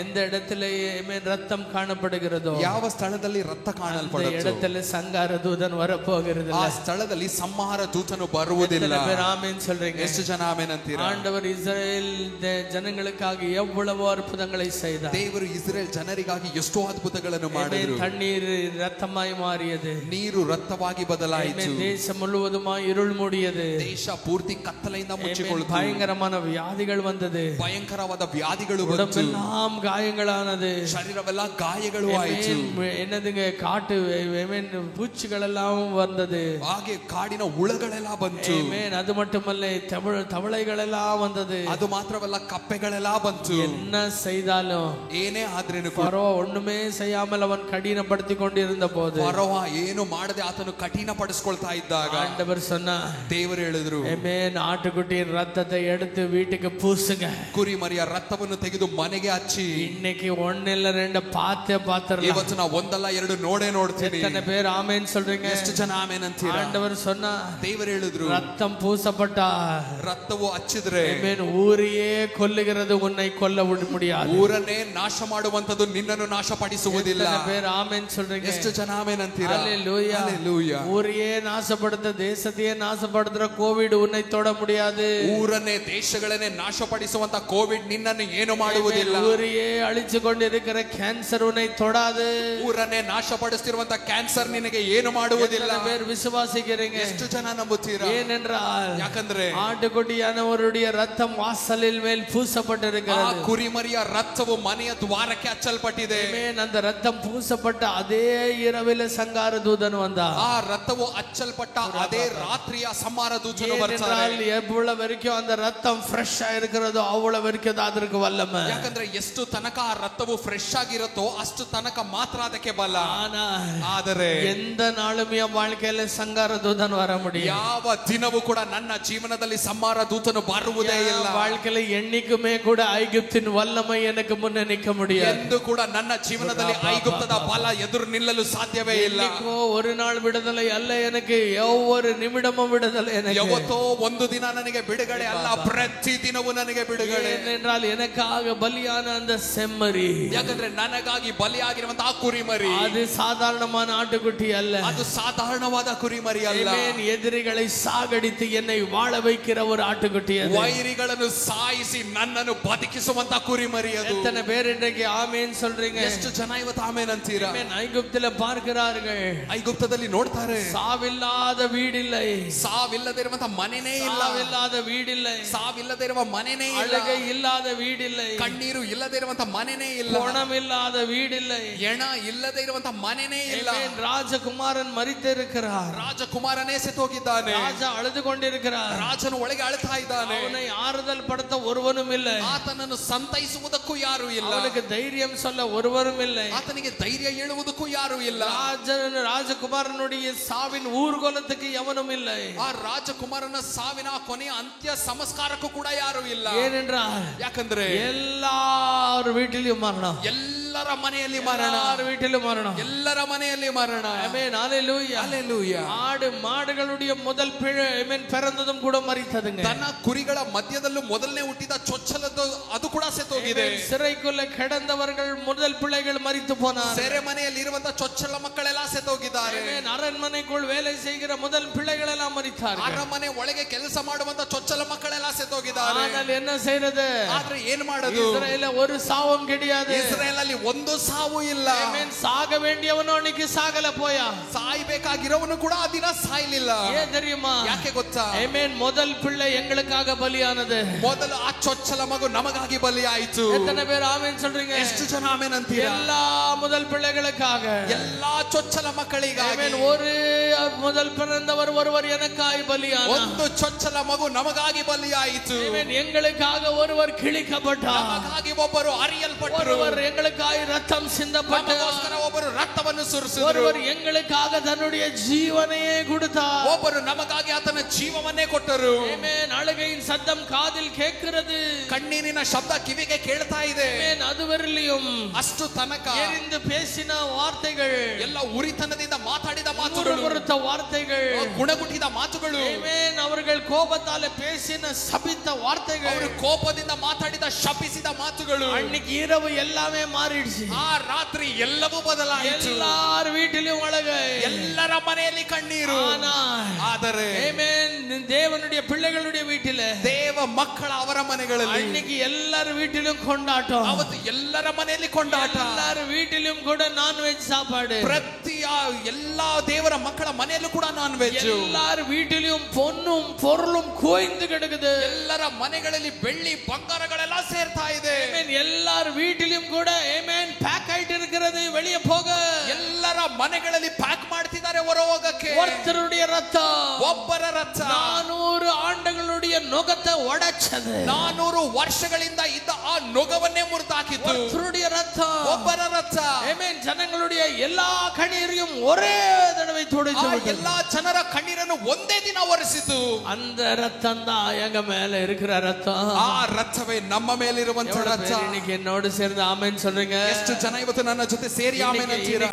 எந்த இடத்துல ரத்தம் காணப்படுகிறதோ, ಯಾವ ಸ್ಥಳದಲ್ಲಿ ರಕ್ತ ಕಾಣಲ್ಪಡುತ್ತೋ, இடத்துல சங்கார தூதன் வரப்போகிறது. ಆ ಸ್ಥಳದಲ್ಲಿ ಸಂಹಾರ ದೂತನು ಬರುವುದಿಲ್ಲ. ಆಮೆನ್ சொல்றீங்க? ಎಷ್ಟು ಜನ ಆಮೆನ್ ಅಂತೀರಾ? ஆண்டவர் இஸ்ரவேல் ಜನங்களுக்காக எவ்வளவு அற்புதங்களை செய்தார். ದೇವರು ಇಸ್ರೇಲ್ ಜನರಿಗಾಗಿ ಎಷ್ಟೋ ಅದ್ಭುತಗಳನ್ನು ಮಾಡಿದರು. தண்ணீர் ரத்தமாய் மாறியது, ನೀರು ರಕ್ತವಾಗಿ ಬದಲಾಯಿತು. தேசம் முழுவதுமாய் இருள் மூடியது, ದೇಶ ಪೂರ್ತಿ ಕತ್ತಲೆಯಿಂದ ಮುಚ್ಚಿಕೊಳ್ಳುತ್ತಿತ್ತು. பயங்கரமான வியாதிகள் வந்தது, ಭಯಂಕರವಾದ ವ್ಯಾಧಿಗಳು ಬಂತು. உடம்பெல்லாம் காயங்களானது, ಶರೀರವೆಲ್ಲ ಗಾಯಗಳು ಆಯಿತು. என்னதுங்க காட்டு பூச்சிகளெல்லாம் வந்தது, ಹಾಗೆ ಕಾಡಿನ ಹುಳಗಳೆಲ್ಲ ಬಂತು. அது மட்டுமல்ல தவளைகளெல்லாம் வந்தது. ಅದು ಮಾತ್ರವಲ್ಲ, ಕಪ್ಪೆಗಳೆಲ್ಲ ಬಂತು. என்ன செய்தாலும் ಏನೇ ಆದ್ರೇನು ಫರೋ ஒண்ணுமே செய்யாமல் அவன் கடினப்படுத்தி கொண்டிருந்த போது, ಫರೋ ಏನು ಮಾಡದೆ ಆತನು ಕಠಿಣಪಡಿಸಿಕೊಳ್ತಾ ಇದ್ದಾಗ ஆண்டவர் சொன்னார், ದೇವರು ಹೇಳಿದ್ರು, ஆமென், ஆட்டுக்குட்டியின் ரத்தத்தை எடுத்து வீட்டுக்கு பூசுங்க, ಕುರಿ ಮರಿಯ ರಕ್ತವನ್ನು ತೆಗೆದು ಮನೆಗೆ ಹಚ್ಚಿ. இன்னைக்கு ஒன்னு இல்ல ரெண்டு பாத்திரம் ಇವತ್ತು ನಾ ಒಂದಲ್ಲ ಎರಡು ನೋಡೇ ನೋಡ್ತೀನಿ. எத்தனை பேர் ஆமென் சொல்றீங்க? ಎಷ್ಟು ಜನ ಆಮೆನ್ ಅಂತೀರಾ? ஆண்டவர் சொன்னா, ದೇವರು ಹೇಳಿದ್ರು, ரத்தம் பூசப்பட்டா ರಕ್ತವು ಹಚ್ಚಿದ್ರೆ ஆமென், ஊரையே கொல்லுகிறது உன்னை கொல்ல முடியாது. ಊರನ್ನೇ ನಾಶ ಮಾಡುವಂತದ್ದು ನಿನ್ನನ್ನು ನಾಶಪಡಿಸುವುದಿಲ್ಲ. எத்தனை பேர் ஆமென் சொல்றீங்க? ಎಷ್ಟು ಜನ ಆಮೆನ್ ಅಂತೀರಾ? ஹalleluya, ஹalleluya. ஊரையே நாசப்படுத்த, தேசத்தையே நாசப்படுத்துற கோவிட் உன்னை தொட முடியாது. ಊರನ್ನೇ ದೇಶಗಳನ್ನೇ ನಾಶಪಡಿಸುವಂತ ಕೋವಿಡ್ ನಿನ್ನನ್ನು ಏನು ಮಾಡುವುದಿಲ್ಲ. ஊரையே அழிச்சு கொண்டிருக்கிற கேன்சர் உன்னை தொடாது. ಊರನ್ನೇ ನಾಶಪಡಿಸುತ್ತಿರುವಂತ ಕ್ಯಾನ್ಸರ್ ನಿನಗೆ ಏನು ಮಾಡುವುದಿಲ್ಲ. பேர் விசுவாசிக்கிறீங்க? ಎಷ್ಟು ಜನ ನಂಬುತ್ತೀರಾ? ஏனென்றால் ಯಾಕಂದ್ರೆ ஆட்டுக்குட்டியானவருடைய ரத்தம் வாசலில் மேல் பூசப்பட்டிருக்கிறது. ಆ ಕುರಿಮರಿಯ ರಕ್ತವು ಮನೆಯ ದ್ವಾರಕ್ಕೆ ಹಚ್ಚಲ್ಪಟ್ಟಿದೆ. அந்த ரத்தம் பூசப்பட்ட அதே இரவில சங்கார தூதன் வந்தான். ಆ ರಕ್ತವು ಹಚ್ಚಲ್ಪಟ್ಟ ಅದೇ ರಾತ್ರಿಯ ಸಂಹಾರ ದೂತನು ಬರ್ತಾರೆ. எவ்வளவு வரைக்கும் அந்த ரத்தம் ஃப்ரெஷ்ஷா இருக்கிறதோ அவ்வளவு வரைக்கும் தான் ಅದಕ್ಕೆ வல்லமை. ಯಾಕಂದ್ರೆ ಎಷ್ಟು ತನಕ ಆ ರಕ್ತವು ಫ್ರೆಶ್ ಆಗಿರುತ್ತೋ ಅಷ್ಟು ತನಕ ಮಾತ್ರ ಅದಕ್ಕೆ ಬಲ. ಆದರೆ எந்த நாளும் என் வாழ்க்கையில சங்கார தூதன் வர முடியும். ಯಾವ ದಿನವೂ ಕೂಡ ನನ್ನ ಜೀವನದಲ್ಲಿ ಸಂಹಾರ ದೂತನು ಬರುವುದೇ ಇಲ್ಲ. வாழ்க்கையில என்னைக்குமே கூட ஐகுப்தின் வல்லமை எனக்கு முன்ன நிக்க முடியாது. ಎಂದು ಕೂಡ ನನ್ನ ಜೀವನದಲ್ಲಿ ಐಗುಪ್ತದ ಬಲ ಎದುರು ನಿಲ್ಲಲು ಸಾಧ್ಯವೇ ಇಲ್ಲ. ஒரு நாள் விடுதலை அல்ல எனக்கு, ஒவ்வொரு நிமிடமும் விடுதலை எனக்கு. ಯಾವತ್ತೋ ಒಂದು ದಿನ ನನಗೆ ಬಿಡುಗಡೆ ಅಲ್ಲ, ಪ್ರತಿ ದಿನವೂ ನನಗೆ ಬಿಡುಗಡೆ. ஏனென்றால் எனக்காக பலியான அந்த செம்மறி, ಯಾಕಂದ್ರೆ ನನಗಾಗಿ ಬಲಿಯಾಗಿರುವಂತ ಆ ಕುರಿಮರಿ அது சாதாரணமான ஆட்டுக்குட்டி அல்ல, ಅದು ಸಾಧಾರಣವಾದ ಕುರಿಮರಿ ಅಲ್ಲ. எதிரிகளை சாகடித்து என்னை வாழ வைக்கிற ஒரு ஆட்டுக்குட்டி அது. ವೈರಿಗಳನ್ನು ಸಾಯಿಸಿ ನನ್ನನ್ನು ಬದುಕಿಸುವಂತ ಕುರಿಮರಿ ಅದು. எத்தனை பேர் இன்றைக்கு ஆமென் சொல்றீங்க? ಎಷ್ಟು ಜನ ಇವತ್ತು ಆಮೆನ್ ಅಂತೀರಾ? ஐகுப்தில பார்க்கிறார்கள், ಐಗುಪ್ತದಲ್ಲಿ ನೋಡ್ತಾರೆ, ಸಾವಿಲ್ಲದ வீடில்லை, ಸಾವಿಲ್ಲದೆ ಇರುವಂತ ಮನೆನೇ ಇಲ್ಲ, ಸಾವಿಲ್ಲದ வீடில்லை, ಸಾವಿಲ್ಲದೆ ಇರುವ ಮನೆನೇ ಇಲ್ಲ, அழுகை ಇಲ್ಲದ வீடில்லை, ಕಣ್ಣೀರು ಇಲ್ಲದೆ ಇರುವಂತ ಮನೆನೇ ಇಲ್ಲ, பணமில்லாத வீடில்லை, ಎಣ ಇಲ್ಲದೆ ಇರುವಂತ ಮನೆನೇ ಇಲ್ಲ. ರಾಜಕುಮಾರನ್ ಮರಿತಿರುக்கிறார், ರಾಜಕುಮಾರನೇ ಸೆತ್ತೋಗಿದ್ದಾನೆ, ರಾಜ ಅಳುದು ಕೊಂಡಿರುக்கிறார், ರಾಜನು ಒಳಗೆ ಅಳ್ತಾ ಇದ್ದಾನೆ. ಅವனை ಆறுதல் ಪಡುತ್ತ ஒருவனும் இல்லை, ಆತನನ್ನು ಸಂತೈಸುವುದಕ್ಕೂ ಯಾರು ಇಲ್ಲ, ಅವನಿಗೆ ಧೈರ್யம் சொல்ல ஒருவரும் இல்லை, ಆತನಿಗೆ ಧೈರ್ಯ ಹೇಳುವುದಕ್ಕೂ ಯಾರು ಇಲ್ಲ. ರಾಜಕುಮಾರனுடைய சாவின் ஊர்வலத்துக்கு எவனும் இல்லை, ಆ ರಾಜಕುಮಾರನ ಸಾವಿನ ಕೊನೆಯ ಅಂತ್ಯ ಸಂಸ್ಕಾರಕ್ಕೂ ಕೂಡ ಯಾರು ಇಲ್ಲ. ஏனென்றால் ಯಾಕಂದ್ರೆ எல்லார் வீட்டிலும் மரணம், ಎಲ್ಲರ ಮನೆಯಲ್ಲಿ ಮರಣ, எல்லார் வீட்டிலும் மரணம், ಎಲ್ಲರ ಮನೆಯಲ್ಲಿ ಮರಣ. ஆமென், ஹalleluya, ஹalleluya. ஆடு மாடுகளுடைய முதல் பிறந்ததும் கூட மரித்ததுங்க. ತನ್ನ ಕುರಿಗಳ ಮಧ್ಯದಲ್ಲೂ ಮೊದಲನೇ ಹುಟ್ಟಿದ ಚೊಚ್ಚಲದ್ದು ಅದು ಕೂಡ ಸೆತ್ತೋಗಿದೆ. சிறைக்குள்ள கிடந்தவர்கள் முதல் பிள்ளைகள் மரித்து போனார், ಸೆರೆಮನೆಯಲ್ಲಿ ಇರುವಂತ ಚೊಚ್ಚಲ ಮಕ್ಕಳೆಲ್ಲ ಸೆತ್ತೋಗಿದ್ದಾರೆ. அரண்மனைக்குள் வேலை செய்கிற முதல் பிள்ளைகள் எல்லாம் மரித்தார்கள், ಅರಮನೆ ಒಳಗೆ ಕೆಲಸ ಮಾಡುವಂತ ಚೊಚ್ಚಲ ಮಕ್ಕಳೆಲ್ಲ ಸೆತ್ತೋಗಿದ್ದಾರೆ. ஆனால் என்ன செய்யறது? ಆದ್ರೆ ಏನ್ ಮಾಡೋದು? இஸ்ரவேல்ல ஒரு சாவும் கிடையாது, ಇಸ್ರೇಲ್ ಅಲ್ಲಿ ಒಂದು ಸಾವು ಇಲ್ಲ. சாக வேண்டியவனோ அன்னைக்கு சாகல போயா, ಸಾಯ್ಬೇಕಾಗಿರೋವನು ಕೂಡ ಆ ದಿನ ಸಾಯ್ಲಿಲ್ಲ. ஏன் தெரியுமா? ಯಾಕೆ ಗೊತ್ತಾ? ಆಮೆನ್, முதல் பிள்ளை எங்களுக்காக பலியானது, ಮೊದಲು ಆ ಚೊಚ್ಚಲ ಮಗು ನಮಗಾಗಿ ಬಲಿ ಆಯಿತು. எத்தனை பேர் ஆமென் சொல்றீங்க? ಎಷ್ಟು ಜನ ಆಮೆನ್ ಅಂತೀರಾ? எல்லா முதல் பிள்ளைகளுக்காக, ಎಲ್ಲಾ ಚೊಚ್ಚಲ ಮಕ್ಕಳಿಗಾಗಿ. ஆமென், ஒரு முதல் பிறந்தவர் ஒருவர் எனக்காய் பலியானார், ಒಂದು ಚೊಚ್ಚಲ ಮಗು ನಮಗಾಗಿ ಬಲಿ ಆಯಿತು. ஆமென், எங்களுக்காக ஒருவர் கிழிக்கப்பட்டார், ನಮಗಾಗಿ ಒಬ್ಬರು ಅರಿಯಲ್ಪಟ್ಟರು, ஒருவர் எங்களுக்காய் ரத்தம் சிந்தப்பட்டார், ನಮಗೋಸ್ಕರ ಒಬ್ಬರು ರಕ್ತವನ್ನು ಸುರಿಸಿದರು, ஒருவர் எங்களுக்காக தன்னுடைய ஜீவனையே கொடுத்தார், ಒಬ್ಬರು ನಮಗಾಗಿ ಆತನ ಜೀವವನ್ನೇ ಕೊಟ್ಟರು. ஆமென், அழுகையின் சத்தம் காதில் கேட்கிறது, ಕಣ್ಣೀರಿನ ಶಬ್ದ ಕಿವಿಗೆ ಕೇಳ್ತಾ ಇದೆ. ஆமென், அதுவரையிலும் ಅಷ್ಟು ತನಕ எரிந்து பேசின வார்த்தைகள், ಎಲ್ಲ ಉರಿತನದಿಂದ ಮಾತಾಡಿದ ಮಾತುಗಳು கொடுத்த வார்த்தைகள், ಗುಣಗುಟ್ಟಿದ ಮಾತುಗಳು, ಆಮೆನ್, ಅವர்கள் ಕೋಪத்தாலே பேசின சபித்த வார்த்தைகள், ಅವರು ಕೋಪದಿಂದ ಮಾತಾಡಿದ ಶಪಿಸಿದ ಮಾತುಗಳು, அன்னைக்கு இரவு எல்லாமே மாறிடுச்சு. ಆ ರಾತ್ರಿ ಎಲ್ಲವೂ ಬದಲಾಯಿತು. எல்லாರ வீட்டிலும் அழுகை, ಎಲ್ಲರ ಮನೆಯಲ್ಲಿ ಕಣ್ಣೀರು. ಆದರೆ ಆಮೆನ್, தேவனுடைய பிள்ளைகளுடைய வீட்டில, ದೇವ ಮಕ್ಕಳ ಅವರ ಮನೆಗಳಲ್ಲಿ அன்னைக்கு எல்லார வீட்டிலும் கொண்டாட்டம். ಅವತ್ತು ಎಲ್ಲರ ಮನೆಯಲ್ಲಿ ಕೊಂಡಾಟ. எல்லாರ வீட்டிலும் கூட ನಾನ್ವೆಜ್ சாப்பாடு. ಪ್ರತಿ ಎಲ್ಲಾ ದೇವರ ಮಕ್ಕಳ ಮನೆಯಲ್ಲೂ ಕೂಡ ನಾನ್ ವೆಜ್. எல்லார வீட்டிலும் பொன்னும் பொருளும் குவிந்து கிடக்குது. ಎಲ್ಲರ ಮನೆಗಳಲ್ಲಿ ಬೆಳ್ಳಿ ಬಂಗಾರಗಳೆಲ್ಲ ಸೇರ್ತಾ ಇದೆ. ஆமென். எல்லார வீட்டிலும் கூட ஆமென் ಪ್ಯಾಕ್ ಆಯ್ತು இருக்கிறது வெளியே போக. ಎಲ್ಲರ ಮನೆಗಳಲ್ಲಿ ಪ್ಯಾಕ್ ಮಾಡ್ತಿದ್ದಾರೆ ಹೊರ ಹೋಗಕ್ಕೆ. ஒருத்தருடைய ரத்தம், ಒಬ್ಬರ ರಥ 400 ஆண்டுகளுடைய நுகத்தை உடைச்சது. 400 ವರ್ಷಗಳಿಂದ ಇದ್ದ ಆ ನೊಗವನ್ನೇ ಮುರಿದಾಕಿತು. ஒருத்தருடைய ரத்தம், ಒಬ್ಬರ ರಥ ஆமென், ಜನங்களுடைய ಎಲ್ಲಾ ಕಣ್ಣೀரையும் ஒரೇ தடவை துடைச்சு ಎಲ್ಲಾ ಜನರ ಕಣ್ಣೀರನ್ನು ಒಂದೇ ದಿನ ಒರೆಸಿತು. அந்த ரத்தம் தான் எங்க மேல இருக்கிற ரத்தம். ಆ ರಥವೇ ನಮ್ಮ ಮೇಲಿರುವಂತ ರಥ. இன்னைக்கு என்னோடு சேர்ந்து ஆமென் சொல்றீங்க? ಎಷ್ಟು ಜನ ಇವತ್ತು ನನ್ನ ಜೊತೆ ಸೇರಿ ಆಮೆನ್ ಅಂತೀರಾ?